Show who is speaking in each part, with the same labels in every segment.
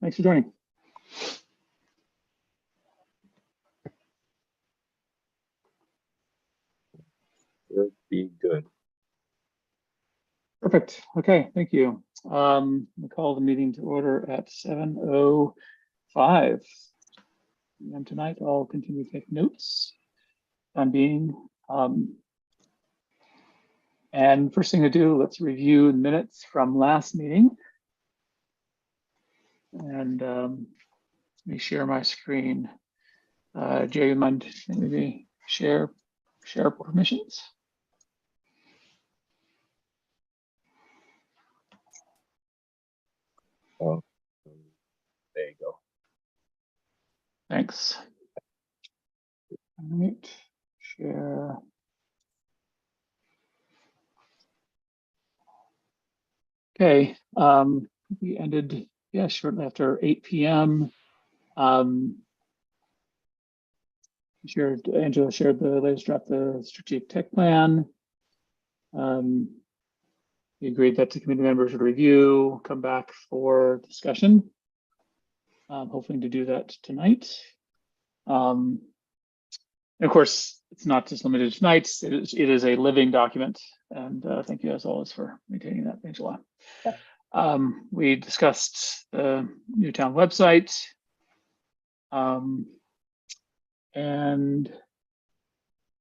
Speaker 1: Thanks for joining.
Speaker 2: It'll be good.
Speaker 1: Perfect. Okay, thank you. We call the meeting to order at 7:05. And tonight I'll continue to take notes. I'm being. And first thing to do, let's review the minutes from last meeting. And let me share my screen. Jay, you mind maybe share permissions?
Speaker 2: Oh, there you go.
Speaker 1: Thanks. All right, share. Okay, we ended, yeah, shortly after 8 p.m. Angela shared the latest draft, the strategic tech plan. We agreed that the committee members would review, come back for discussion. Hoping to do that tonight. And of course, it's not just limited to tonight. It is a living document. And thank you as always for maintaining that, Angela.
Speaker 3: Yep.
Speaker 1: We discussed the new town website. And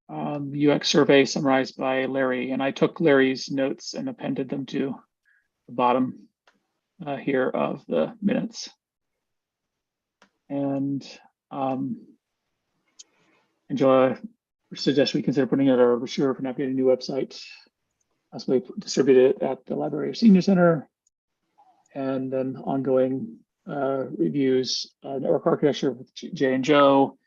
Speaker 1: UX survey summarized by Larry. And I took Larry's notes and appended them to the bottom here of the minutes. And Angela suggests we consider putting out a brochure for navigating a new website, possibly distribute it at the library or senior center, and then ongoing reviews, network architecture with Jay and Joe,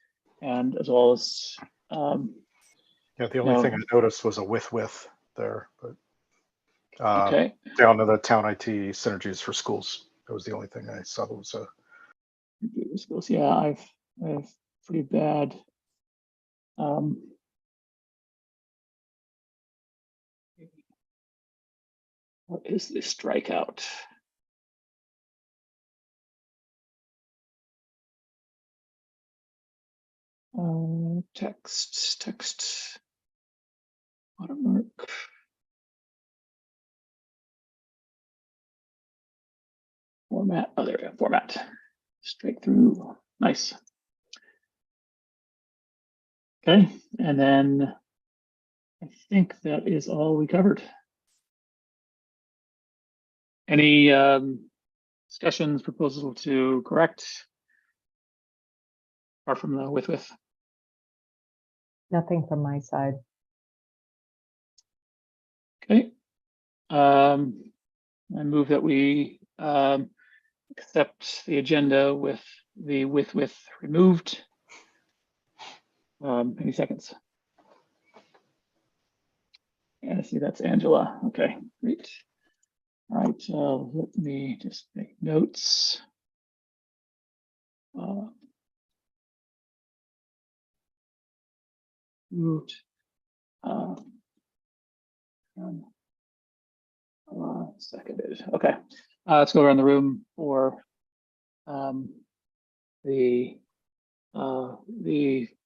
Speaker 1: and as well as
Speaker 4: yeah, the only thing I noticed was a with there, but
Speaker 1: okay.
Speaker 4: down to the town IT synergies for schools. That was the only thing I saw that was a.
Speaker 1: Yeah, I have pretty bad. What is this strikeout? Text, watermark. Format, oh, there we go, format. Straight through, nice. Okay, and then I think that is all we covered. Any discussions, proposal to correct? Apart from the with?
Speaker 3: Nothing from my side.
Speaker 1: Okay. I move that we accept the agenda with the with removed. Any seconds? Yeah, I see that's Angela. Okay, great. All right, let me just make notes. Moved. Seconded. Okay, let's go around the room for the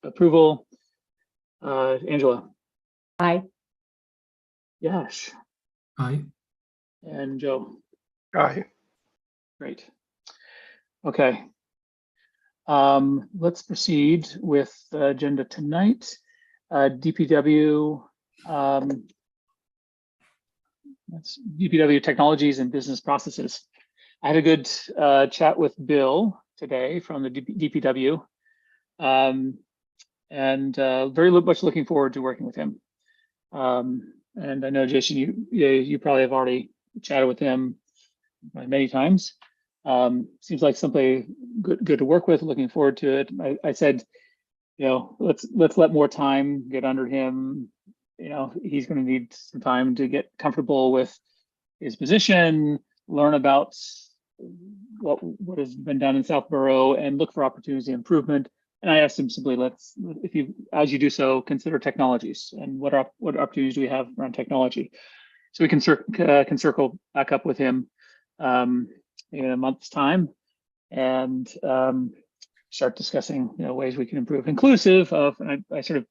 Speaker 1: approval. Angela.
Speaker 3: Aye.
Speaker 1: Yash.
Speaker 5: Aye.
Speaker 1: And Joe.
Speaker 4: Aye.
Speaker 1: Great. Okay. Let's proceed with the agenda tonight. DPW. That's DPW technologies and business processes. I had a good chat with Bill today from the DPW, and very much looking forward to working with him. And I know, Jason, you probably have already chatted with him many times. Seems like somebody good to work with. Looking forward to it. I said, let's let more time get under him. He's going to need some time to get comfortable with his position, learn about what has been done in Southborough, and look for opportunities of improvement. And I asked him simply, as you do so, consider technologies and what opportunities do we have around technology. So we can circle back up with him in a month's time and start discussing ways we can improve, inclusive of, and I sort of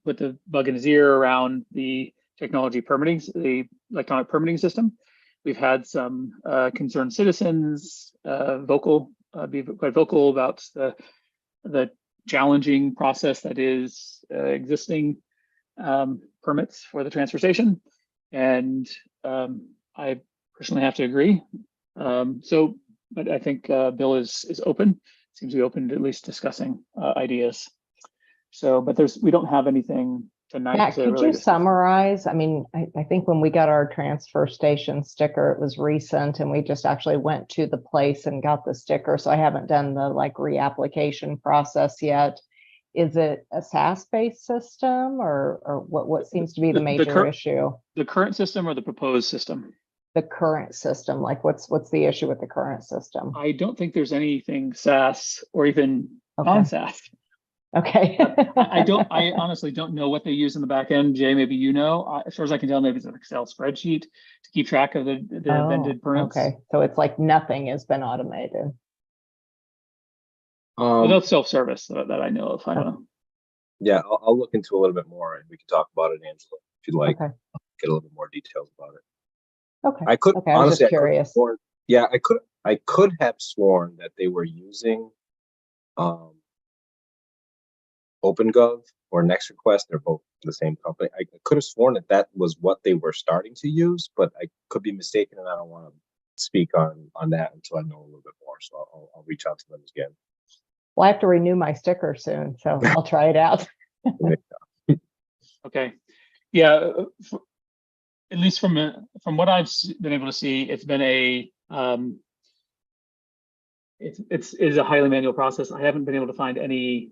Speaker 1: put the bug in his ear around the technology permitting, the electronic permitting system. We've had some concerned citizens be quite vocal about the challenging process that is existing permits for the transfer station, and I personally have to agree. But I think Bill is open. Seems to be open to at least discussing ideas. So, but we don't have anything tonight.
Speaker 3: Matt, could
Speaker 1: really
Speaker 3: you summarize? I mean, I think when we got our transfer station sticker, it was recent, and we just actually went to the place and got the sticker. So I haven't done the reapplication process yet. Is it a SaaS-based system, or what seems to be the major issue?
Speaker 1: The current system or the proposed system?
Speaker 3: The current system, what's the issue with the current system?
Speaker 1: I don't think there's anything SaaS or even non-SaaS.
Speaker 3: Okay.
Speaker 1: I honestly don't know what they use in the back end. Jay, maybe you know. As far as I can tell, maybe it's an Excel spreadsheet to keep track of the vended permits.
Speaker 3: Okay, so it's like nothing has been automated.
Speaker 1: No self-service that I know of. I don't know.
Speaker 2: Yeah, I'll look into a little bit more, and we can talk about it, Angela, if you'd like.
Speaker 3: Okay.
Speaker 2: Get a little bit more details about it.
Speaker 3: Okay.
Speaker 2: I could
Speaker 3: I was
Speaker 2: honestly,
Speaker 3: just curious.
Speaker 2: I could have sworn that they were using OpenGov or NextRequest. They're both the same company. I could have sworn that was what they were starting to use, but I could be mistaken, and I don't want to speak on that until I know a little bit more. So I'll reach out to them again.
Speaker 3: Well, I have to renew my sticker soon, so I'll try it out.
Speaker 1: Okay. Yeah. At least from what I've been able to see, it's been it's a highly manual process. I haven't been able to find any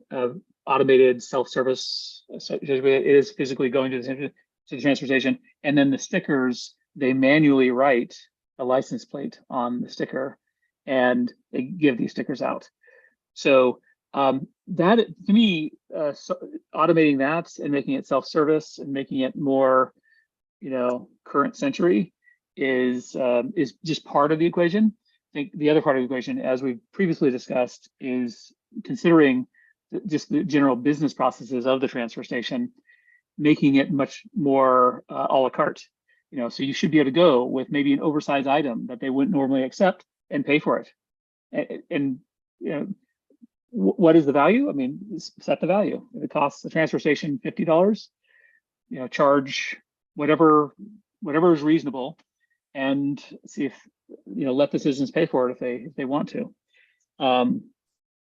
Speaker 1: automated self-service. It is physically going to the transfer station, and then the stickers, they manually write a license plate on the sticker, and they give these stickers out. So that, to me, automating that and making it self-service and making it more current century is just part of the equation. I think the other part of the equation, as we've previously discussed, is considering just the general business processes of the transfer station, making it much more a la carte. So you should be able to go with maybe an oversized item that they wouldn't normally accept and pay for it. And what is the value? I mean, set the value. If it costs the transfer station $50, charge whatever is reasonable, and see if let the citizens pay for it if they want to.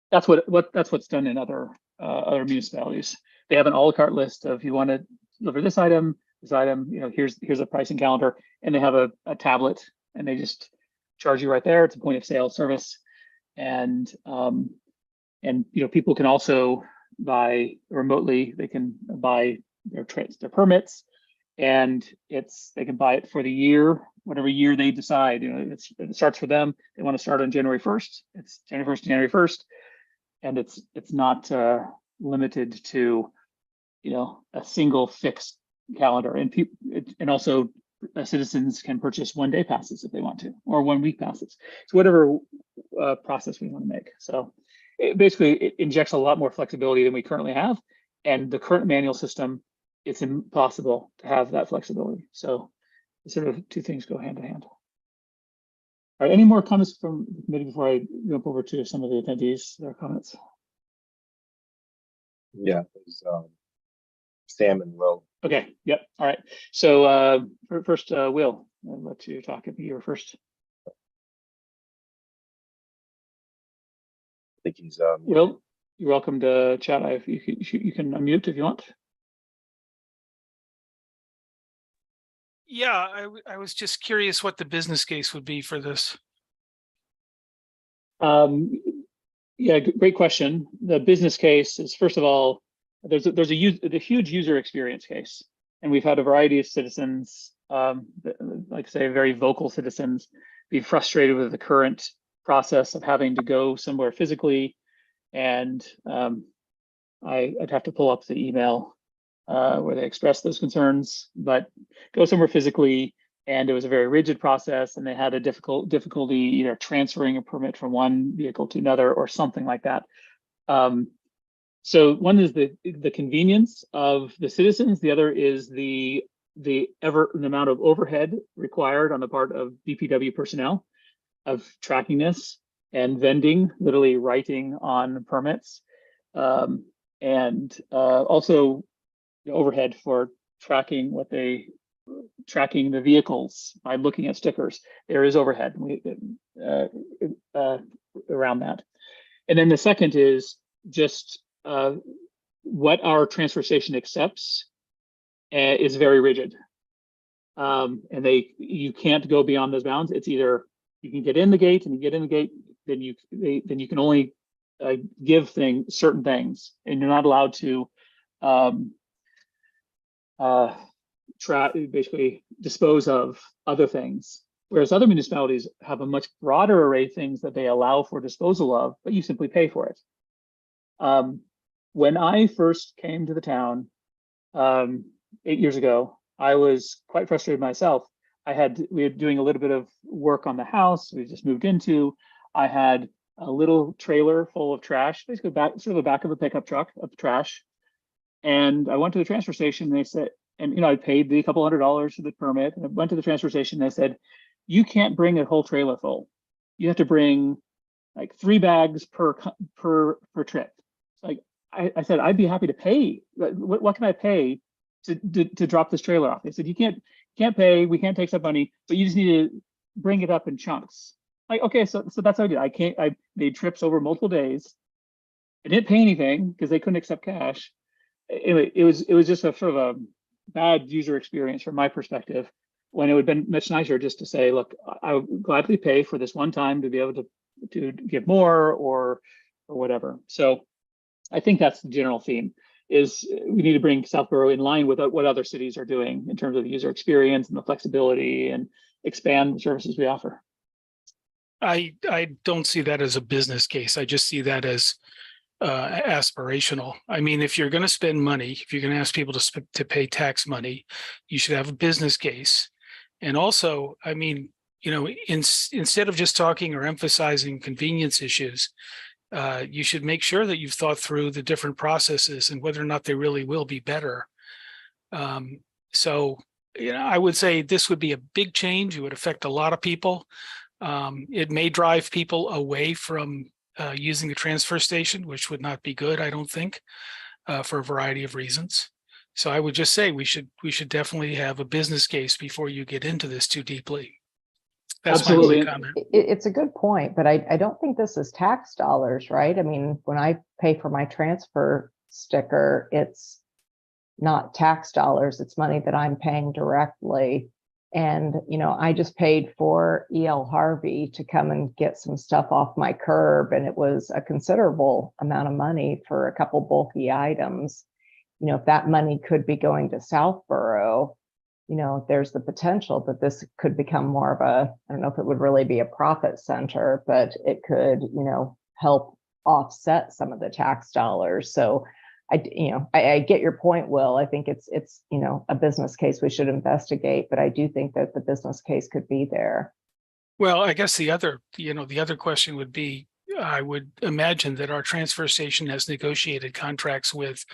Speaker 1: That's what's done in other municipalities. They have an a la carte list of, you want to deliver this item, here's a pricing calendar, and they have a tablet, and they just charge you right there. It's a point of sale service, and people can also buy remotely. They can buy their permits, and they can buy it for the year, whatever year they decide. It starts for them. They want to start on January 1st. It's January 1st to January 1st, and it's not limited to a single fixed calendar. And also citizens can purchase 1 day passes if they want to, or 1 week passes. So whatever process we want to make. So it injects a lot more flexibility than we currently have, and the current manual system, it's impossible to have that flexibility. So sort of two things go hand in hand. All right, any more comments from the committee before I jump over to some of the attendees, their comments?
Speaker 2: Yeah, there's Sam and Will.
Speaker 1: Okay, yep, all right. So first, Will, I'll let you talk if you were first.
Speaker 2: I think he's
Speaker 1: Will, you're welcome to chat. You can unmute if you want.
Speaker 5: Yeah, I was just curious what the business case would be for this.
Speaker 1: Yeah, great question. The business case is, first of all, there's a huge user experience case, and we've had a variety of citizens, like say very vocal citizens, be frustrated with the current process of having to go somewhere physically, and I'd have to pull up the email where they express those concerns, but go somewhere physically and it was a very rigid process, and they had a difficulty either transferring a permit from one vehicle to another or something like that. So one is the convenience of the citizens. The other is the amount of overhead required on the part of DPW personnel of tracking this and vending, literally writing on permits, and also the overhead for tracking tracking the vehicles by looking at stickers. There is overhead around that. And then the second is just what our transfer station accepts is very rigid. And you can't go beyond those bounds. It's either you can get in the gate, and you get in the gate, then you can only give certain things, and you're not allowed to basically dispose of other things. Whereas other municipalities have a much broader array of things that they allow for disposal of, but you simply pay for it. When I first came to the town 8 years ago, I was quite frustrated myself. We were doing a little bit of work on the house we just moved into. I had a little trailer full of trash, basically sort of the back of a pickup truck of trash. And I went to the transfer station, and they said, and I paid the couple $100 for the permit, and I went to the transfer station, and they said, you can't bring a whole trailer full. You have to bring like 3 bags per trip. Like I said, I'd be happy to pay. What can I pay to drop this trailer off? They said, you can't pay. We can't take some money, but you just need to bring it up in chunks. Like, okay, so that's what I did. I made trips over multiple days. I didn't pay anything because they couldn't accept cash. It was just a sort of a bad user experience from my perspective, when it would have been much nicer just to say, look, I would gladly pay for this one time to be able to give more or whatever. So I think that's the general theme, is we need to bring Southborough in line with what other cities are doing in terms of the user experience and the flexibility, and expand the services we offer.
Speaker 5: I don't see that as a business case. I just see that as aspirational. I mean, if you're going to spend money, if you're going to ask people to pay tax money, you should have a business case. And also, I mean, instead of just talking or emphasizing convenience issues, you should make sure that you've thought through the different processes and whether or not they really will be better. So, I would say this would be a big change. It would affect a lot of people. It may drive people away from using the transfer station, which would not be good, I don't think, for a variety of reasons. So I would just say we should definitely have a business case before you get into this too deeply. That's
Speaker 1: Absolutely.
Speaker 5: my comment.
Speaker 3: It's a good point, but I don't think this is tax dollars, right? I mean, when I pay for my transfer sticker, it's not tax dollars. It's money that I'm paying directly. And, I just paid for E.L. Harvey to come and get some stuff off my curb. And it was a considerable amount of money for a couple bulky items. If that money could be going to Southborough, there's the potential that this could become more of I don't know if it would really be a profit center, but it could, help offset some of the tax dollars. So I get your point, Will. I think it's a business case we should investigate, but I do think that the business case could be there.
Speaker 5: Well, I guess the other question would be, I would imagine that our transfer station has negotiated contracts with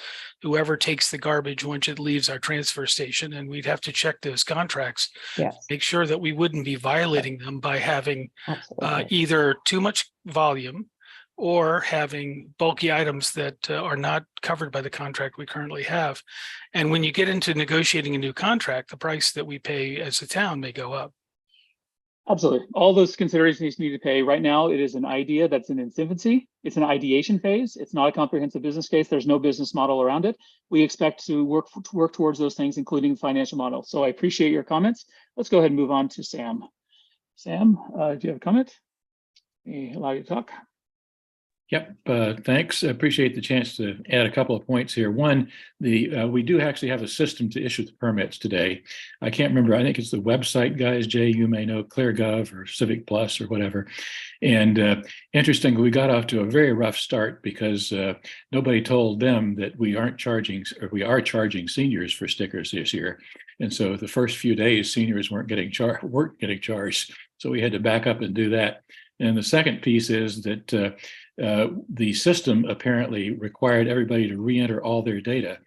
Speaker 5: whoever takes the garbage once it leaves our transfer station, and we'd have to check those contracts,
Speaker 3: Yes,
Speaker 5: make sure that we wouldn't be violating them by having
Speaker 3: absolutely.
Speaker 5: either too much volume or having bulky items that are not covered by the contract we currently have. And when you get into negotiating a new contract, the price that we pay as a town may go up.
Speaker 1: Absolutely. All those considerations need to pay. Right now, it is an idea that's in its infancy. It's an ideation phase. It's not a comprehensive business case. There's no business model around it. We expect to work towards those things, including financial model. So I appreciate your comments. Let's go ahead and move on to Sam. Sam, do you have a comment? We allow you to talk.
Speaker 6: Yep, thanks. I appreciate the chance to add a couple of points here. One, we do actually have a system to issue the permits today. I can't remember. I think it's the website, guys. Jay, you may know, ClearGov or Civic Plus or whatever. And interestingly, we got off to a very rough start because nobody told them that we are charging seniors for stickers this year. And so the first few days, seniors weren't getting charged. So we had to back up and do that. And the second piece is that the system apparently required everybody to re-enter all their data,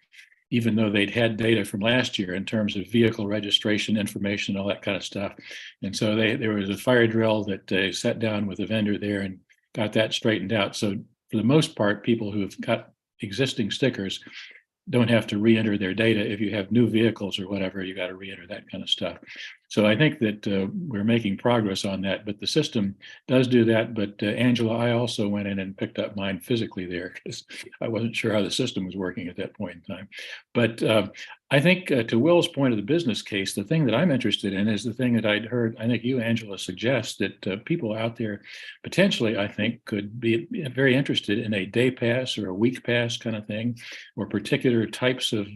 Speaker 6: even though they'd had data from last year in terms of vehicle registration information, all that kind of stuff. And so there was a fire drill that they sat down with a vendor there and got that straightened out. So for the most part, people who have got existing stickers don't have to re-enter their data. If you have new vehicles or whatever, you got to re-enter that kind of stuff. So I think that we're making progress on that, but the system does do that. But Angela, I also went in and picked up mine physically there because I wasn't sure how the system was working at that point in time. But I think to Will's point of the business case, the thing that I'm interested in is the thing that I'd heard, I think you, Angela, suggest that people out there potentially, I think, could be very interested in a day pass or a week pass kind of thing, or particular types of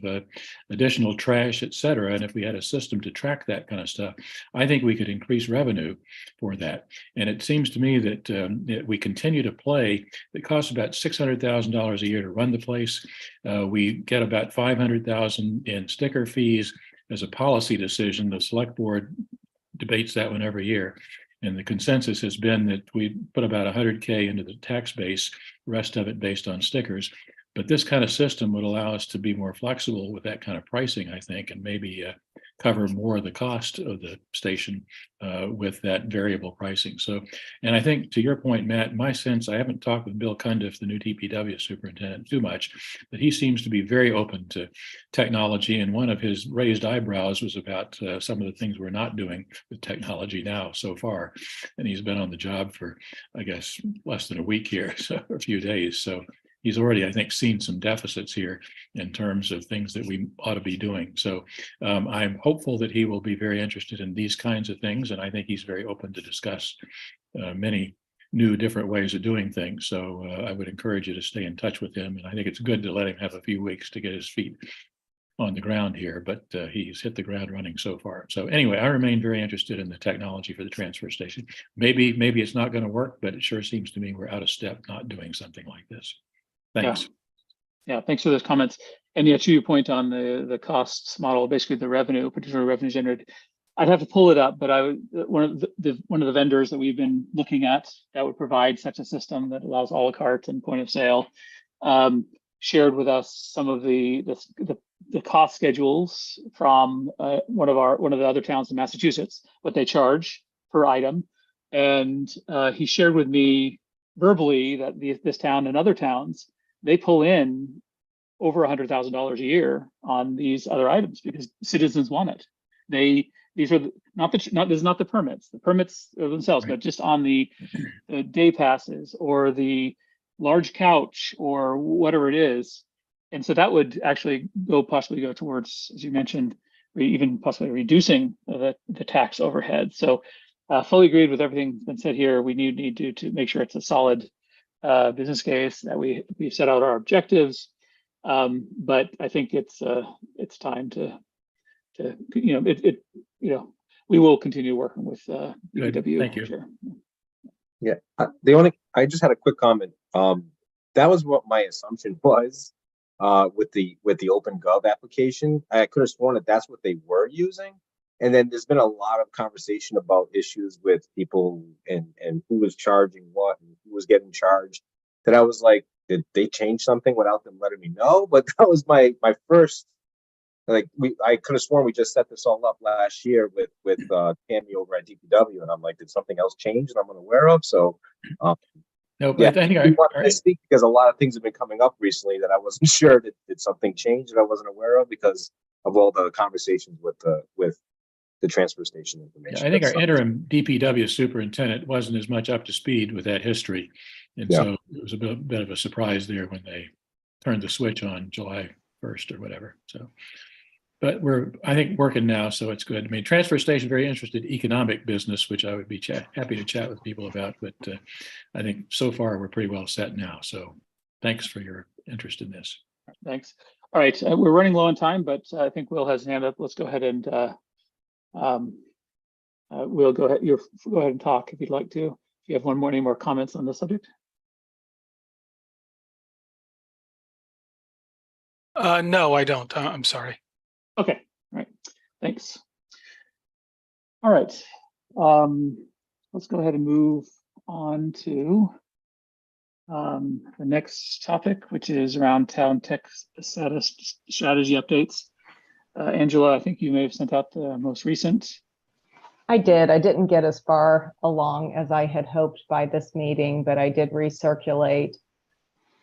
Speaker 6: additional trash, et cetera. And if we had a system to track that kind of stuff, I think we could increase revenue for that. And it seems to me that we continue to play. It costs about $600,000 a year to run the place. We get about $500,000 in sticker fees as a policy decision. The select board debates that one every year. And the consensus has been that we put about $100K into the tax base, rest of it based on stickers. But this kind of system would allow us to be more flexible with that kind of pricing, I think, and maybe cover more of the cost of the station with that variable pricing. So, and I think to your point, Matt, my sense, I haven't talked with Bill Cundiff, the new DPW superintendent, too much, but he seems to be very open to technology. And one of his raised eyebrows was about some of the things we're not doing with technology now so far. And he's been on the job for, I guess, less than a week here, so a few days. So he's already, I think, seen some deficits here in terms of things that we ought to be doing. So I'm hopeful that he will be very interested in these kinds of things. And I think he's very open to discuss many new different ways of doing things. So I would encourage you to stay in touch with him. And I think it's good to let him have a few weeks to get his feet on the ground here, but he's hit the ground running so far. So anyway, I remain very interested in the technology for the transfer station. Maybe it's not going to work, but it sure seems to me we're out of step not doing something like this. Thanks.
Speaker 1: Yeah, thanks for those comments. And yeah, to your point on the costs model, basically the revenue, particularly revenue generated, I'd have to pull it up, but one of the vendors that we've been looking at that would provide such a system that allows a la carte and point of sale shared with us some of the cost schedules from one of the other towns in Massachusetts, what they charge per item, and he shared with me verbally that this town and other towns, they pull in over $100,000 a year on these other items because citizens want it. These are this is not the permits. The permits are themselves, right, but just on the day passes or the large couch or whatever it is. And so that would actually possibly go towards, as you mentioned, even possibly reducing the tax overhead. So fully agreed with everything that's been said here. We need to make sure it's a solid business case, that we've set out our objectives. But I think it's time to we will continue working with DPW.
Speaker 6: Thank you.
Speaker 1: Sure.
Speaker 2: Yeah, I just had a quick comment. That was what my assumption was with the OpenGov application. I could have sworn that that's what they were using. And then there's been a lot of conversation about issues with people and who was charging what and who was getting charged. That I was like, did they change something without them letting me know? But that was my first. Like I could have sworn we just set this all up last year with Tammy over at DPW, and I'm like, did something else change that I'm unaware of? So,
Speaker 6: no, but
Speaker 2: yeah,
Speaker 6: I think
Speaker 2: I wanted to speak because a lot of things have been coming up recently that I wasn't sure that did something change that I wasn't aware of because of all the conversations with the transfer station information.
Speaker 6: Yeah, I think our interim DPW superintendent wasn't as much up to speed with that history, and so it was a bit of a surprise there when they turned the switch on July 1st or whatever. So. But we're, I think, working now, so it's good. I mean, transfer station, very interested in economic business, which I would be happy to chat with people about. But I think so far we're pretty well set now. So thanks for your interest in this.
Speaker 1: Thanks. All right, we're running low on time, but I think Will has his hand up. Let's go ahead and Will, go ahead. Go ahead and talk if you'd like to. If you have any more comments on the subject.
Speaker 5: No, I don't. I'm sorry.
Speaker 1: Okay, all right. Thanks. All right. Let's go ahead and move on to the next topic, which is around town tech status strategy updates. Angela, I think you may have sent out the most recent.
Speaker 3: I did. I didn't get as far along as I had hoped by this meeting, but I did recirculate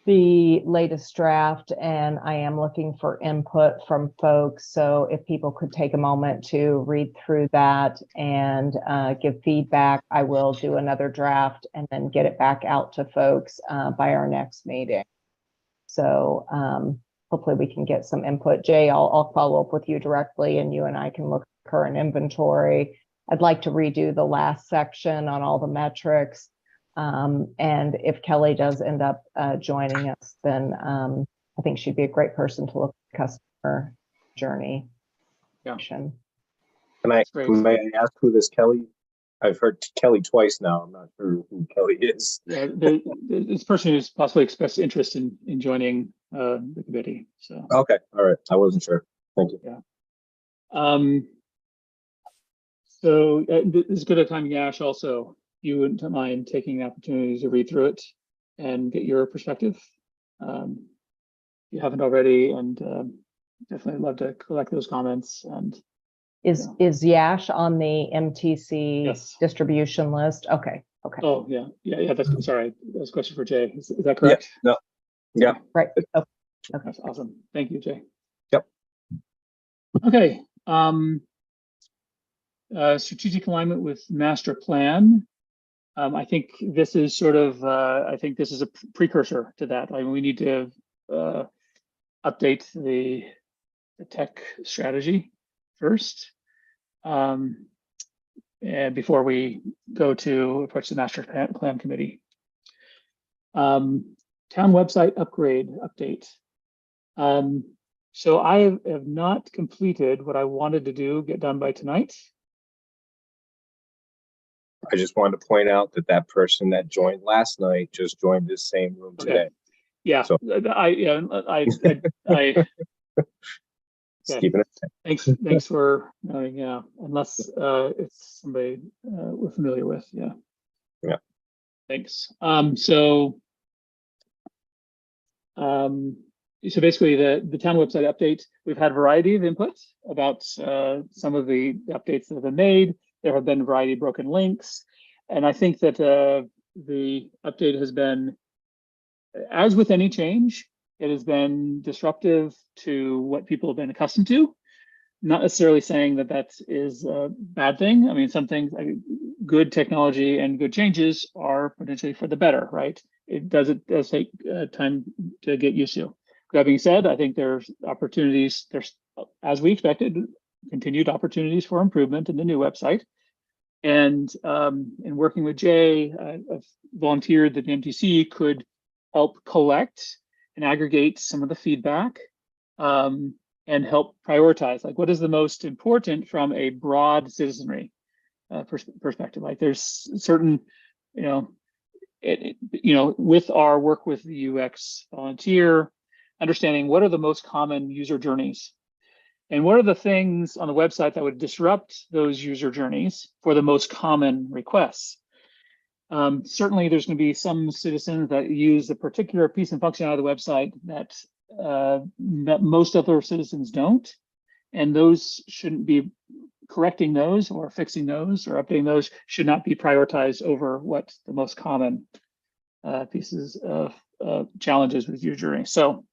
Speaker 3: the latest draft, and I am looking for input from folks. So if people could take a moment to read through that and give feedback, I will do another draft and then get it back out to folks by our next meeting. So hopefully we can get some input. Jay, I'll follow up with you directly, and you and I can look at current inventory. I'd like to redo the last section on all the metrics. And if Kelly does end up joining us, then I think she'd be a great person to look at customer journey.
Speaker 1: Yeah.
Speaker 2: May
Speaker 1: That's great.
Speaker 2: I ask who this Kelly? I've heard Kelly twice now. I'm not sure who Kelly is.
Speaker 1: Yeah, this person who's possibly expressed interest in joining the committee. So
Speaker 2: Okay, all right. I wasn't sure. Thank you.
Speaker 1: yeah. So this is good a time, Yash. Also, you wouldn't mind taking the opportunity to read through it and get your perspective. If you haven't already, and definitely love to collect those comments. And
Speaker 3: Is Yash on the MTC
Speaker 1: Yes.
Speaker 3: distribution list? Okay. Okay.
Speaker 1: oh yeah. That's sorry. That's a question for Jay. Is that correct?
Speaker 2: No. Yeah.
Speaker 3: Right. Okay.
Speaker 1: That's awesome. Thank you, Jay.
Speaker 2: Yep.
Speaker 1: Okay. Strategic alignment with master plan. I think this is sort of, I think this is a precursor to that. I mean, we need to update the tech strategy first, and before we go to approach the master plan committee. Town website update. So I have not completed what I wanted to get done by tonight.
Speaker 2: I just wanted to point out that person that joined last night just joined this same room today.
Speaker 1: Yeah,
Speaker 2: So-
Speaker 1: I
Speaker 2: Just keeping it.
Speaker 1: thanks for knowing. Yeah, unless it's somebody we're familiar with. Yeah.
Speaker 2: Yeah.
Speaker 1: Thanks. So basically the town website update, we've had a variety of input about some of the updates that have been made. There have been a variety of broken links. And I think that the update has been, as with any change, it has been disruptive to what people have been accustomed to. Not necessarily saying that that is a bad thing. I mean, some things, good technology and good changes are potentially for the better, right? It does take time to get used to. That being said, I think there's opportunities, as we expected, continued opportunities for improvement in the new website. And in working with Jay, I've volunteered that the MTC could help collect and aggregate some of the feedback and help prioritize, like, what is the most important from a broad citizenry perspective. Like, there's certain, with our work with the UX volunteer, understanding what are the most common user journeys. And what are the things on the website that would disrupt those user journeys for the most common requests? Certainly, there's going to be some citizens that use a particular piece and function out of the website that most other citizens don't. And those shouldn't be correcting those or fixing those or updating those should not be prioritized over what the most common pieces of challenges with user journey. So,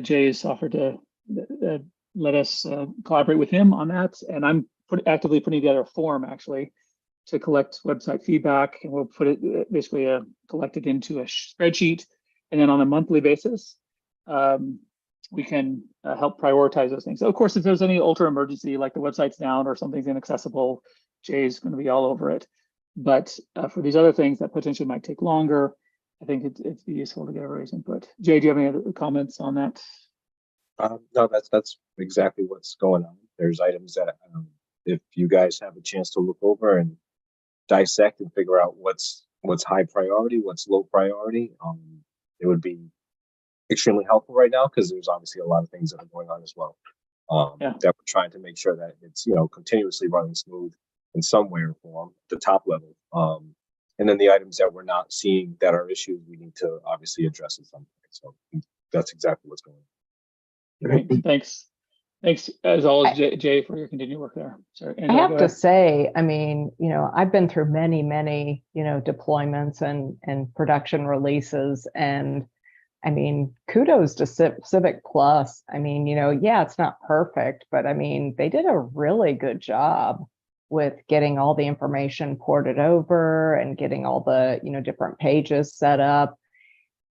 Speaker 1: Jay has offered to let us collaborate with him on that, and I'm actively putting together a form actually to collect website feedback, and we'll put it basically collect it into a spreadsheet, and then on a monthly basis, we can help prioritize those things. So of course, if there's any ultra emergency, like the website's down or something's inaccessible, Jay's going to be all over it. But for these other things that potentially might take longer, I think it's useful to get everybody's input. Jay, do you have any other comments on that?
Speaker 2: No, that's exactly what's going on. There's items that if you guys have a chance to look over and dissect and figure out what's high priority, what's low priority, it would be extremely helpful right now because there's obviously a lot of things that are going on as well.
Speaker 1: Yeah.
Speaker 2: That we're trying to make sure that it's, continuously running smooth in some way or form at the top level. And then the items that we're not seeing that are issues, we need to obviously address at some point. So that's exactly what's going on.
Speaker 1: Great, thanks. Thanks as always, Jay, for your continued work there. Sorry,
Speaker 3: I have to say, I mean, I've been through many, deployments and production releases, and I mean, kudos to Civic Plus. I mean, yeah, it's not perfect, but I mean, they did a really good job with getting all the information ported over and getting all the, different pages set up.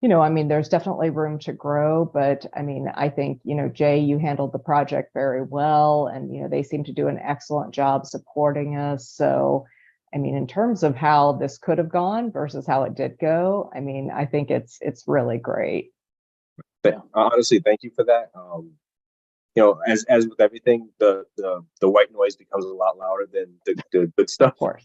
Speaker 3: I mean, there's definitely room to grow, but I mean, I think, Jay, you handled the project very well, and, they seem to do an excellent job supporting us. So, I mean, in terms of how this could have gone versus how it did go, I mean, I think it's really great.
Speaker 2: But honestly, thank you for that. As with everything, the white noise becomes a lot louder than the good stuff.
Speaker 3: Of course.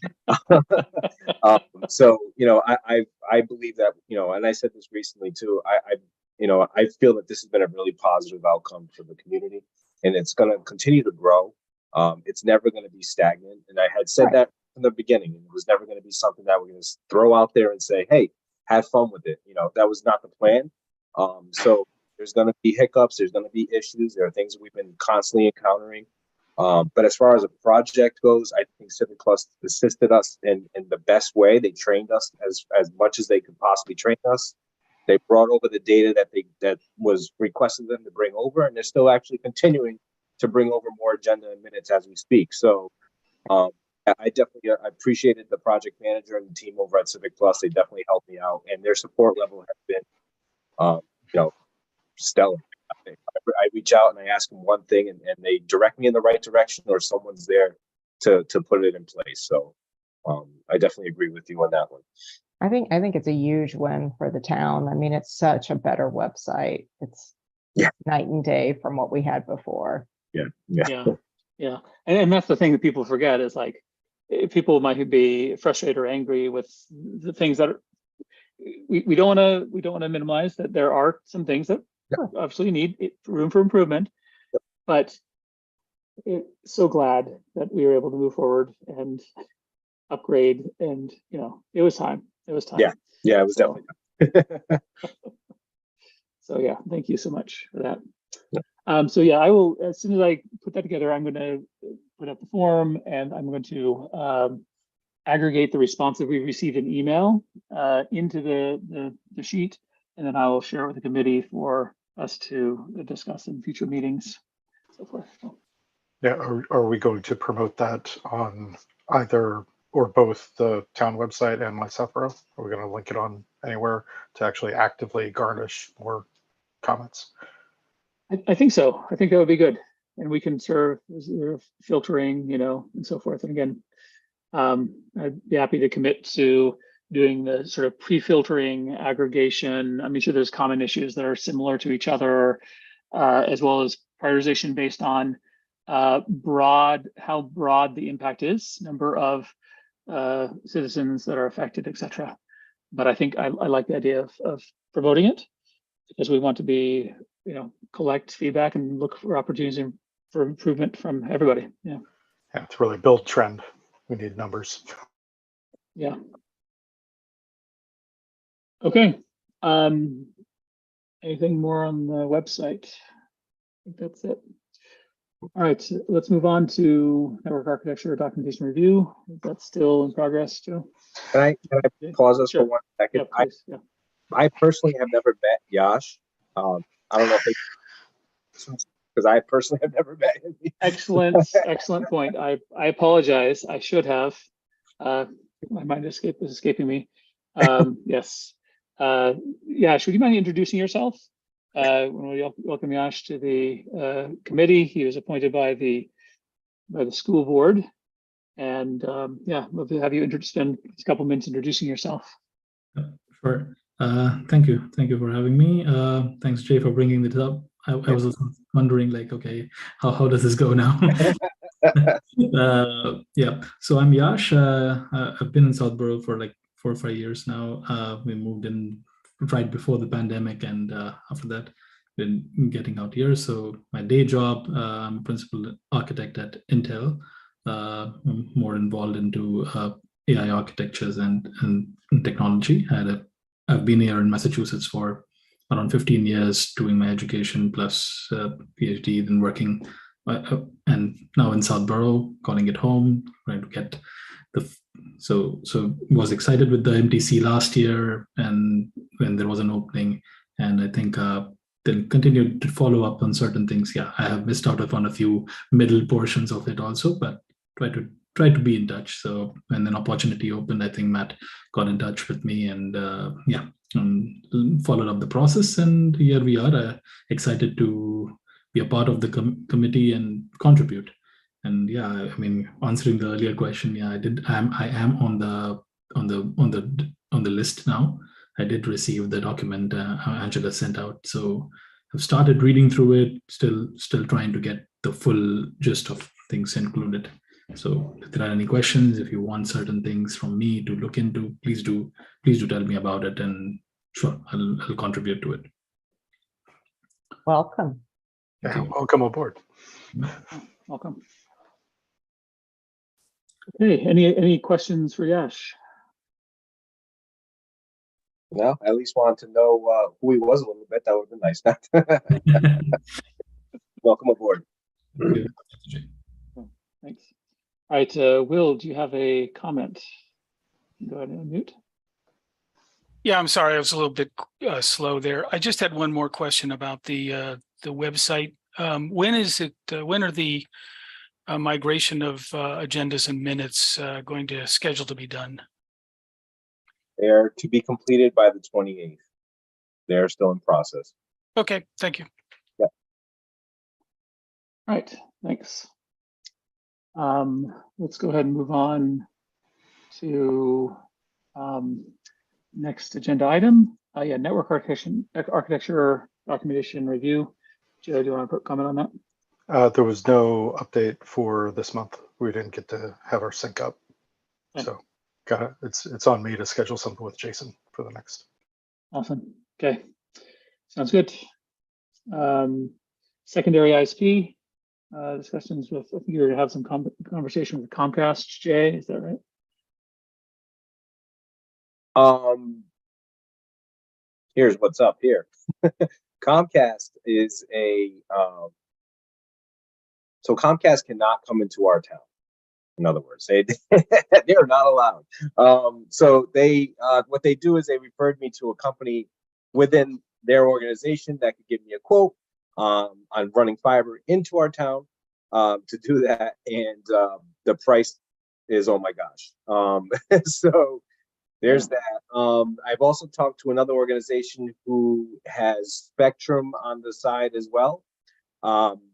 Speaker 2: So I believe that, and I said this recently too. I feel that this has been a really positive outcome for the community, and it's going to continue to grow. It's never going to be stagnant, and I had said that from the beginning. It was never going to be something that we're going to throw out there and say, "Hey, have fun with it." That was not the plan. So there's going to be hiccups. There's going to be issues. There are things that we've been constantly encountering. But as far as a project goes, I think Civic Plus assisted us in the best way. They trained us as much as they could possibly train us. They brought over the data that was requested them to bring over, and they're still actually continuing to bring over more agenda and minutes as we speak. So I definitely appreciated the project manager and the team over at Civic Plus. They definitely helped me out, and their support level has been, stellar. I reach out and I ask them one thing, and they direct me in the right direction, or someone's there to put it in place. So I definitely agree with you on that one.
Speaker 3: I think it's a huge win for the town. I mean, it's such a better website. It's night and day from what we had before.
Speaker 1: Yeah. And that's the thing that people forget is like, people might be frustrated or angry with the things that we don't want to minimize that there are some things that obviously need room for improvement, but so glad that we were able to move forward and upgrade, and it was time. It was time.
Speaker 2: Yeah, it was definitely time.
Speaker 1: So yeah, thank you so much for that. So yeah, I will, as soon as I put that together, I'm going to put up the form, and I'm going to aggregate the responses we received in email into the sheet, and then I will share it with the committee for us to discuss in future meetings, so forth.
Speaker 4: Yeah, are we going to promote that on either or both the town website and MySouthborough? Are we going to link it on anywhere to actually actively garnish more comments?
Speaker 1: I think so. I think that would be good, and we can serve as filtering, and so forth. And again, I'd be happy to commit to doing the sort of pre-filtering aggregation. I'm sure there's common issues that are similar to each other, as well as prioritization based on how broad the impact is, number of citizens that are affected, etc. But I think I like the idea of promoting it, because we want to be, collect feedback and look for opportunities for improvement from everybody. Yeah,
Speaker 4: to really build trend, we need numbers.
Speaker 1: Yeah. Okay. Anything more on the website? I think that's it. All right, so let's move on to network architecture documentation review. That's still in progress, Joe.
Speaker 2: Can I pause us for 1 second?
Speaker 1: Yeah, please.
Speaker 2: I personally have never met Yash. I don't know if because I personally have never met him.
Speaker 1: Excellent point. I apologize. I should have. My mind was escaping me. Yes. Yash, would you mind introducing yourself? When we welcome Yash to the committee, he was appointed by the school board, and love to have you spend a couple minutes introducing yourself.
Speaker 7: Sure. Thank you for having me. Thanks, Jay, for bringing this up. I was also wondering, like, okay, how does this go now? So I'm Yash. I've been in Southborough for like 4 or 5 years now. We moved in right before the pandemic, and after that, been getting out here. So my day job, I'm a principal architect at Intel. I'm more involved into AI architectures and technology. I've been here in Massachusetts for around 15 years doing my education plus PhD, then working, and now in Southborough, calling it home, trying to get so was excited with the MTC last year, and when there was an opening, and I think then continued to follow up on certain things. Yeah, I have missed out on a few middle portions of it also, but try to be in touch. So when an opportunity opened, I think Matt got in touch with me, and followed up the process, and here we are, excited to be a part of the committee and contribute. And yeah, I mean, answering the earlier question, yeah, I am on the list now. I did receive the document Angela sent out, so I've started reading through it. Still trying to get the full gist of things included. So if there are any questions, if you want certain things from me to look into, please do tell me about it, and sure, I'll contribute to it.
Speaker 3: Welcome.
Speaker 4: Yeah, welcome aboard.
Speaker 1: Welcome. Okay, any questions for Yash?
Speaker 2: No, I at least wanted to know who he was a little bit. That would have been nice. Welcome aboard.
Speaker 1: Thanks. All right, Will, do you have a comment? Go ahead and unmute.
Speaker 5: Yeah, I'm sorry, I was a little bit slow there. I just had one more question about the website. When is it? When are the migration of agendas and minutes going to schedule to be done?
Speaker 2: They are to be completed by the 28th. They're still in process.
Speaker 5: Okay, thank you.
Speaker 2: Yep.
Speaker 1: All right, thanks. Let's go ahead and move on to next agenda item. Yeah, network architecture documentation review. Joe, do you want to comment on that?
Speaker 4: There was no update for this month. We didn't get to have our sync up. Okay. So it's on me to schedule something with Jason for the next.
Speaker 1: Awesome. Okay. Sounds good. Secondary ISP discussions with, I think you're gonna have some conversation with Comcast, Jay, is that right?
Speaker 2: Here's what's up here. Comcast is so Comcast cannot come into our town. In other words, they are not allowed. So they what they do is they referred me to a company within their organization that could give me a quote on running fiber into our town to do that, and the price is, oh my gosh. So there's that. I've also talked to another organization who has Spectrum on the side as well.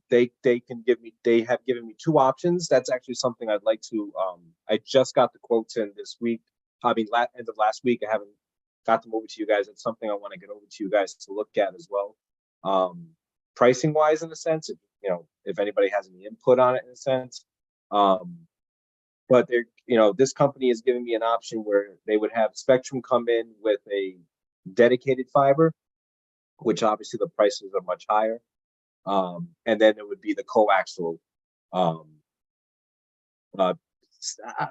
Speaker 2: They have given me two options. That's actually something I'd like to. I just got the quotes in this week. I mean, end of last week. I haven't got them over to you guys. It's something I want to get over to you guys to look at as well. Pricing wise, in a sense, if anybody has any input on it, in a sense. But this company is giving me an option where they would have Spectrum come in with a dedicated fiber, which obviously the prices are much higher. And then it would be the coaxial. I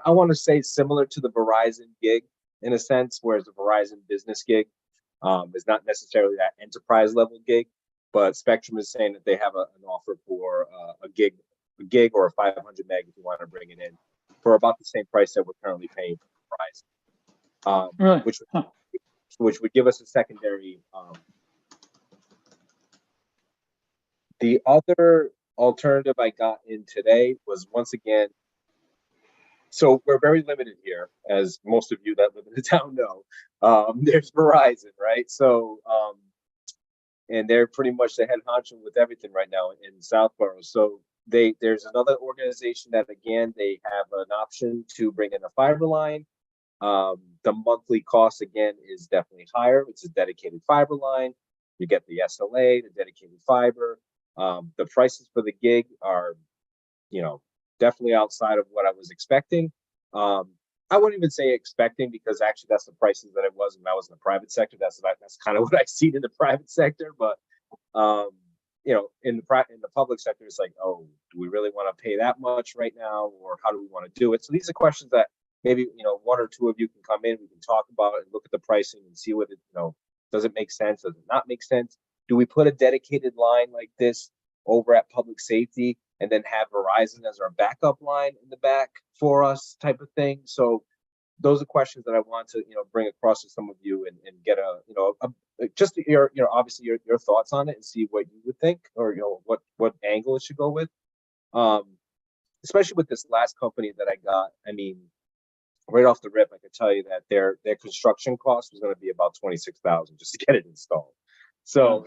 Speaker 2: want to say similar to the Verizon gig in a sense, whereas the Verizon business gig is not necessarily that enterprise level gig, but Spectrum is saying that they have an offer for a gig or a 500 meg if you want to bring it in for about the same price that we're currently paying for Verizon, which would give us a secondary. The other alternative I got in today was, once again, so we're very limited here, as most of you that live in the town know. There's Verizon, right? So, and they're pretty much the head honcho with everything right now in Southborough. So there's another organization that, again, they have an option to bring in a fiber line. The monthly cost, again, is definitely higher. It's a dedicated fiber line. You get the SLA, the dedicated fiber. The prices for the gig are, definitely outside of what I was expecting. I wouldn't even say expecting, because actually that's the prices that it was when I was in the private sector. That's kind of what I see in the private sector. But you know, in the public sector, it's like, oh, do we really want to pay that much right now, or how do we want to do it? So these are questions that maybe, you know, one or two of you can come in, we can talk about it and look at the pricing and see what it, you know, does it make sense? Does it not make sense? Do we put a dedicated line like this over at public safety and then have Verizon as our backup line in the back for us, type of thing? So those are questions that I want to, you know, bring across to some of you and get a, you know, just your, you know, obviously your thoughts on it and see what you would think, or, you know, what angle it should go with. Especially with this last company that I got, I mean, right off the rip, I could tell you that their construction cost was going to be about 26,000 just to get it installed. So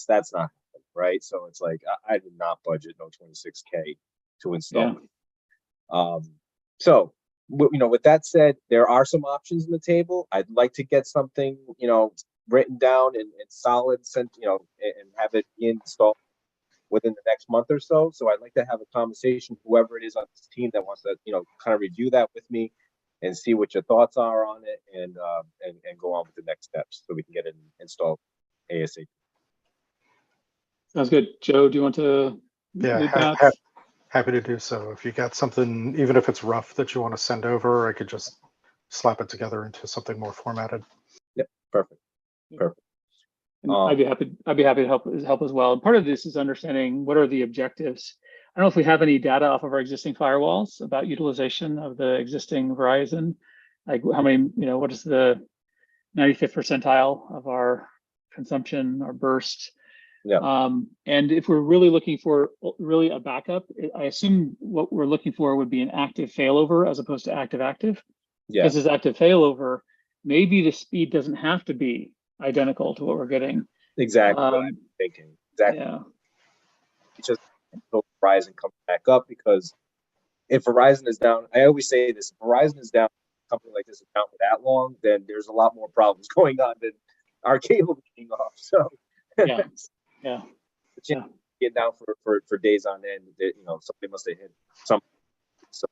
Speaker 2: that's not happening, right? So it's like I did not budget no 26K to install. So you know, with that said, there are some options on the table. I'd like to get something, you know, written down and solid, sent, you know, and have it installed within the next month or so. So I'd like to have a conversation, whoever it is on this team that wants to, you know, kind of review that with me and see what your thoughts are on it, and go on with the next steps so we can get it installed ASAP.
Speaker 1: Sounds good. Joe, do you want to?
Speaker 4: Yeah, happy to do so. If you got something, even if it's rough, that you want to send over, I could just slap it together into something more formatted.
Speaker 2: Yep, perfect.
Speaker 1: And I'd be happy to help as well. And part of this is understanding what are the objectives. I don't know if we have any data off of our existing firewalls about utilization of the existing Verizon, like how many, you know, what is the 95th percentile of our consumption or burst.
Speaker 2: Yeah.
Speaker 1: And if we're really looking for really a backup, I assume what we're looking for would be an active failover as opposed to active.
Speaker 2: Yeah.
Speaker 1: Because this active failover, maybe the speed doesn't have to be identical to what we're getting.
Speaker 2: Exactly what I'm thinking. Exactly.
Speaker 1: Yeah.
Speaker 2: It's just until Verizon comes back up, because if Verizon is down, I always say this, if Verizon is down, a company like this is down for that long, then there's a lot more problems going on than our cable being off. So
Speaker 1: Yeah.
Speaker 2: Get down for days on end, you know, somebody must have hit something. So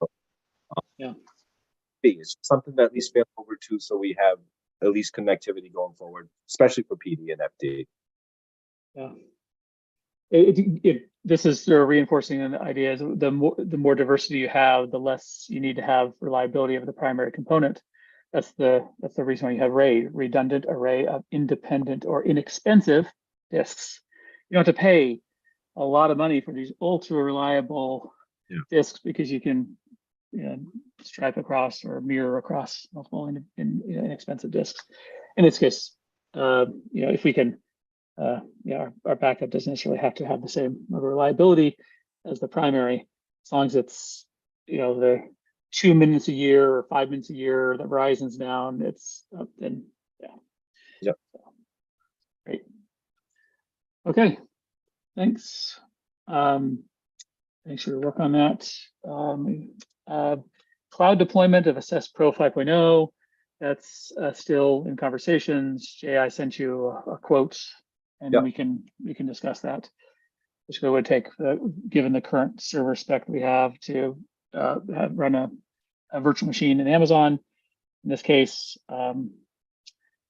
Speaker 2: it's something that at least fail over to, so we have at least connectivity going forward, especially for PD and FD.
Speaker 1: Yeah. This is sort of reinforcing an idea: is the more diversity you have, the less you need to have reliability of the primary component. That's the reason why you have redundant array of independent or inexpensive disks. You don't have to pay a lot of money for these ultra reliable disks, because you can, you know, stripe across or mirror across multiple inexpensive disks. In this case, you know, if we can, our backup doesn't necessarily have to have the same reliability as the primary, as long as it's, you know, the 2 minutes a year or 5 minutes a year that Verizon's down, it's up, then
Speaker 2: Yep.
Speaker 1: Great. Okay, thanks. Thanks for your work on that. Cloud deployment of Assess Pro 5.0. That's still in conversations. Jay, I sent you a quote, and we can discuss that. Which it would take, given the current server spec we have, to run a virtual machine in Amazon. In this case,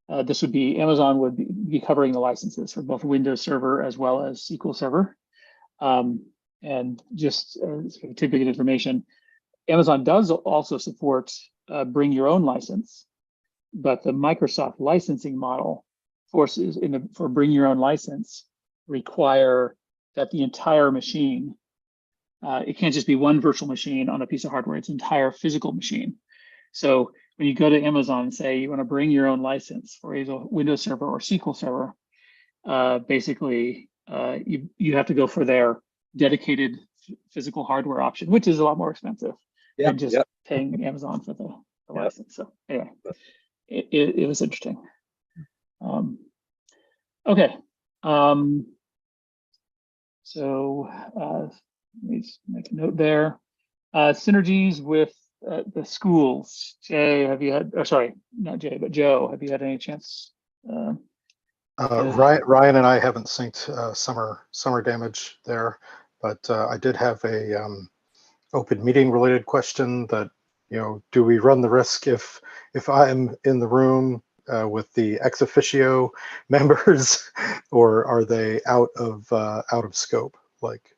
Speaker 1: this would be, Amazon would be covering the licenses for both Windows Server as well as SQL Server. And just tidbit information, Amazon does also support bring your own license, but the Microsoft licensing model forces for bring your own license require that the entire machine, it can't just be one virtual machine on a piece of hardware, it's an entire physical machine. So when you go to Amazon and say you want to bring your own license for either Windows Server or SQL Server, basically you have to go for their dedicated physical hardware option, which is a lot more expensive than just paying Amazon for the license. So anyway, it was interesting. Okay. So let me just make a note there. Synergies with the schools. Jay, have you had, sorry, not Jay, but Joe, have you had any chance?
Speaker 4: Ryan and I haven't synced summer damage there, but I did have a open meeting related question that do we run the risk if I'm in the room with the ex officio members, or are they out of scope? Like,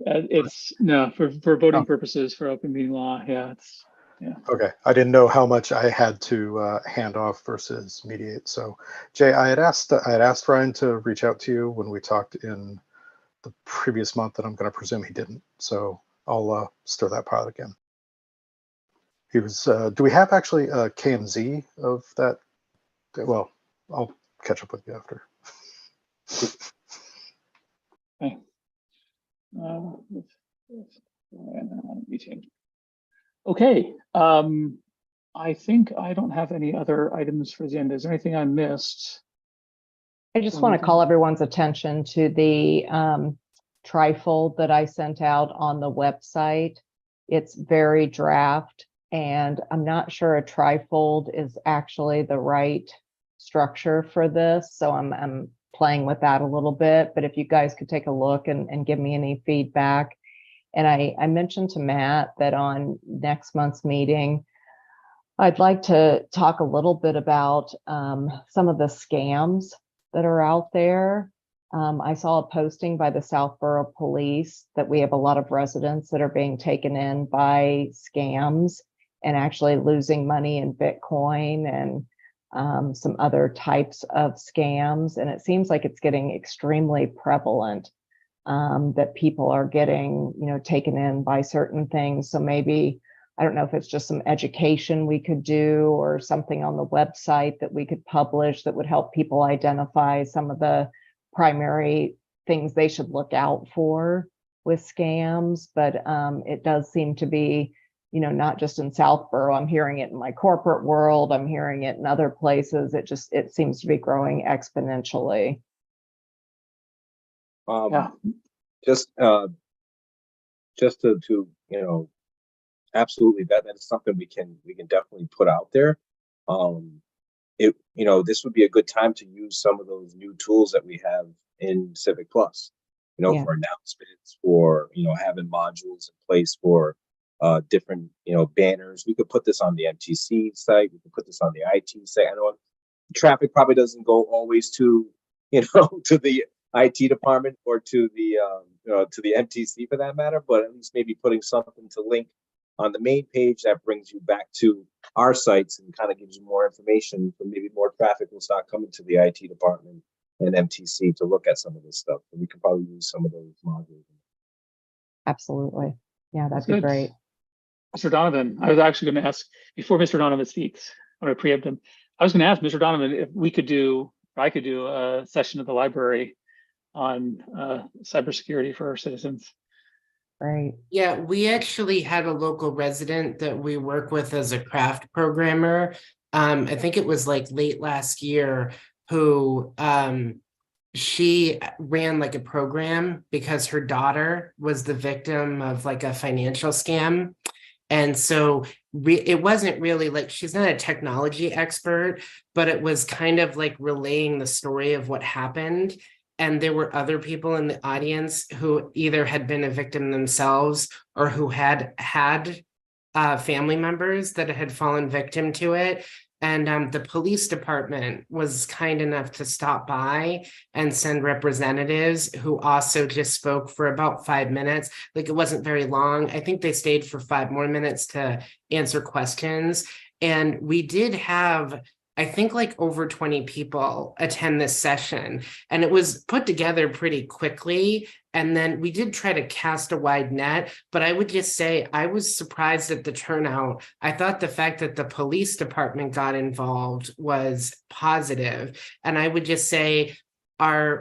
Speaker 1: It's no, for voting
Speaker 4: oh,
Speaker 1: purposes for open meeting law. Yeah,
Speaker 4: okay. I didn't know how much I had to hand off versus mediate. So, Jay, I had asked Ryan to reach out to you when we talked in the previous month, and I'm going to presume he didn't. So I'll stir that pot again. He was. Do we have actually a KMZ of that? Well, I'll catch up with you after.
Speaker 1: okay. Meeting. Okay. I think I don't have any other items for the end. Is there anything I missed?
Speaker 3: I just want to call everyone's attention to the trifold that I sent out on the website. It's very draft, and I'm not sure a trifold is actually the right structure for this. So I'm playing with that a little bit, but if you guys could take a look and give me any feedback. And I mentioned to Matt that on next month's meeting, I'd like to talk a little bit about some of the scams that are out there. I saw a posting by the Southborough Police that we have a lot of residents that are being taken in by scams and actually losing money in Bitcoin and some other types of scams. And it seems like it's getting extremely prevalent that people are getting, taken in by certain things. So maybe, I don't know if it's just some education we could do or something on the website that we could publish that would help people identify some of the primary things they should look out for with scams. But it does seem to be, not just in Southborough. I'm hearing it in my corporate world. I'm hearing it in other places. It seems to be growing exponentially.
Speaker 1: Yeah.
Speaker 2: Just to absolutely, that is something we can definitely put out there. This would be a good time to use some of those new tools that we have in Civic Plus, for announcements, for having modules in place for different banners. We could put this on the MTC site. We could put this on the IT site. I know traffic probably doesn't go always to to the IT department or to the MTC for that matter, but at least maybe putting something to link on the main page that brings you back to our sites and kind of gives you more information. So maybe more traffic will start coming to the IT department and MTC to look at some of this stuff. And we can probably use some of those modules.
Speaker 3: Absolutely. Yeah, that'd
Speaker 1: That's
Speaker 3: be
Speaker 1: good.
Speaker 3: great.
Speaker 1: Mr. Donovan, I was actually going to ask, before Mr. Donovan speaks, I want to preempt him. I was going to ask Mr. Donovan if I could do a session at the library on cybersecurity for our citizens.
Speaker 3: Right.
Speaker 8: Yeah, we actually had a local resident that we work with as a craft programmer. I think it was like late last year, who she ran like a program because her daughter was the victim of like a financial scam. And so it wasn't really like, she's not a technology expert, but it was kind of like relaying the story of what happened. And there were other people in the audience who either had been a victim themselves or who had family members that had fallen victim to it. And the police department was kind enough to stop by and send representatives who also just spoke for about 5 minutes. Like, it wasn't very long. I think they stayed for 5 more minutes to answer questions. And we did have, I think, like over 20 people attend this session, and it was put together pretty quickly. And then we did try to cast a wide net, but I would just say I was surprised at the turnout. I thought the fact that the police department got involved was positive. And I would just say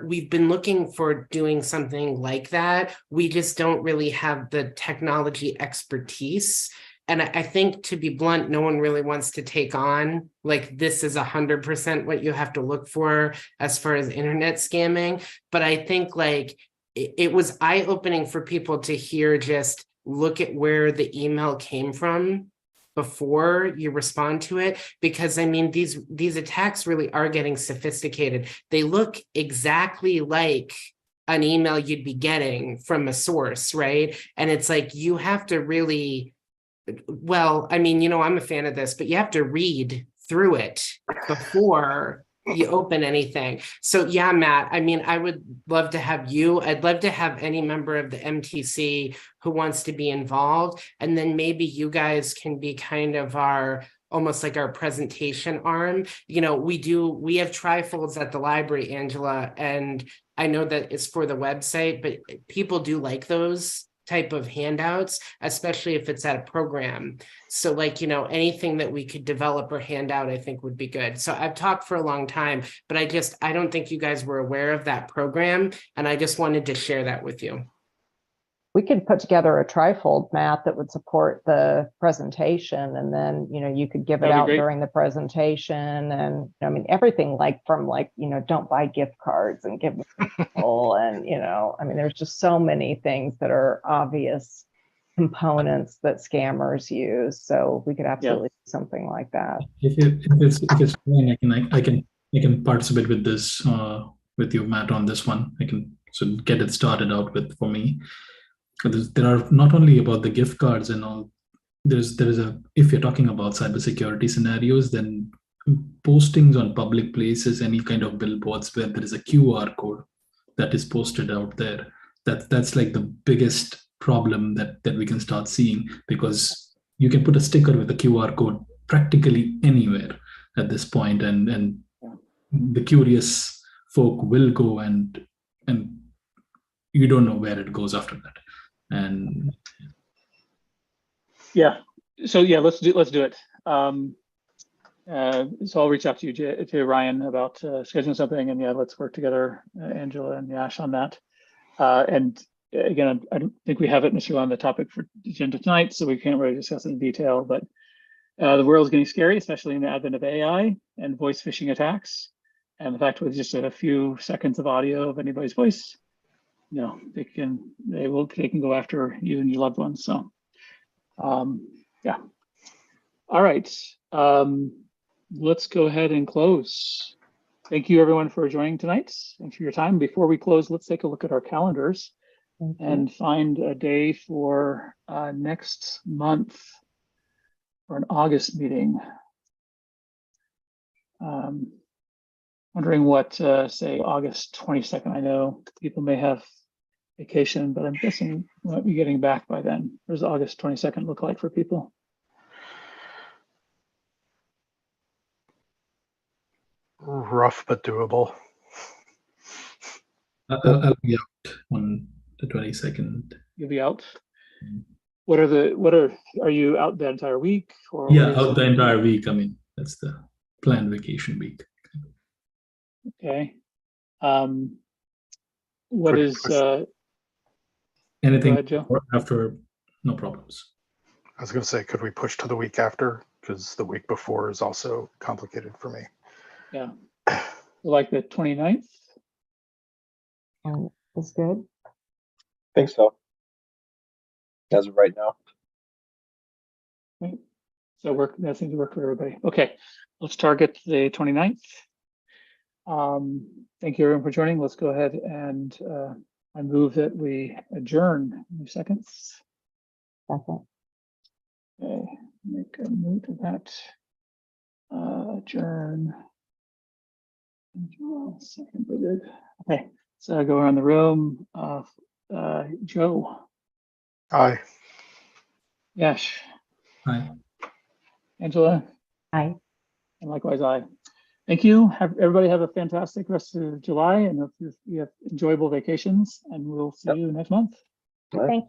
Speaker 8: we've been looking for doing something like that. We just don't really have the technology expertise. And I think, to be blunt, no one really wants to take on, like, this is 100% what you have to look for as far as internet scamming. But I think, like, it was eye-opening for people to hear, just look at where the email came from before you respond to it. Because, I mean, these attacks really are getting sophisticated. They look exactly like an email you'd be getting from a source, right? And it's like, you have to really well, I mean, I'm a fan of this, but you have to read through it before you open anything. So yeah, Matt, I mean, I would love to have you. I'd love to have any member of the MTC who wants to be involved. And then maybe you guys can be kind of almost like our presentation arm. We have trifolds at the library, Angela, and I know that it's for the website, but people do like those type of handouts, especially if it's at a program. So like, anything that we could develop or hand out, I think would be good. So I've talked for a long time, but I don't think you guys were aware of that program. And I just wanted to share that with you.
Speaker 3: We could put together a trifold, Matt, that would support the presentation, and then you could give it
Speaker 1: That'd be
Speaker 3: out
Speaker 1: great.
Speaker 3: during the presentation. And I mean, everything from don't buy gift cards and give people, and I mean, there's just so many things that are obvious components that scammers use. So we could absolutely do something like that.
Speaker 7: If it's fine, I can participate with this with you, Matt, on this one. I can get it started out with for me. There are not only about the gift cards and all. If you're talking about cybersecurity scenarios, then postings on public places, any kind of billboards where there is a QR code that is posted out there, that's like the biggest problem that we can start seeing, because you can put a sticker with a QR code practically anywhere at this point, and the curious folk will go and you don't know where it goes after that. And
Speaker 1: yeah, so yeah, let's do it. So I'll reach out to you, to Ryan, about scheduling something, and yeah, let's work together, Angela and Yash, on that. And again, I don't think we have it necessarily on the topic for agenda tonight, so we can't really discuss it in detail, but the world is getting scary, especially in the advent of AI and voice phishing attacks. And the fact with just a few seconds of audio of anybody's voice, they can go after you and your loved ones. So yeah. All right. Let's go ahead and close. Thank you everyone for joining tonight and for your time. Before we close, let's take a look at our calendars and find a day for next month for an August meeting. Wondering what, say, August 22nd. I know people may have vacation, but I'm guessing we might be getting back by then. What does August 22nd look like for people?
Speaker 4: Rough but doable.
Speaker 7: I'll be out on the 22nd.
Speaker 1: You'll be out. Are you out the entire week? Or
Speaker 7: Yeah, out the entire week. I mean, that's the planned vacation week.
Speaker 1: Okay. What is
Speaker 7: anything
Speaker 1: ahead, Joe?
Speaker 7: after? No problems.
Speaker 4: I was going to say, could we push to the week after? Because the week before is also complicated for me.
Speaker 1: Yeah. Like the 29th?
Speaker 3: That's good.
Speaker 2: I think so. As of right now.
Speaker 1: Right. So that seems to work for everybody. Okay, let's target the 29th. Thank you everyone for joining. Let's go ahead and I move that we adjourn. Any seconds?
Speaker 3: Second.
Speaker 1: Okay, make a note of that. Adjourn. Second, we did. Okay, so go around the room. Joe.
Speaker 4: Aye.
Speaker 1: Yash.
Speaker 7: Hi.
Speaker 1: Angela.
Speaker 3: Aye.
Speaker 1: And likewise, aye. Thank you. Everybody have a fantastic rest of July, and hope you have enjoyable vacations, and we'll see you next month.
Speaker 3: Thank you.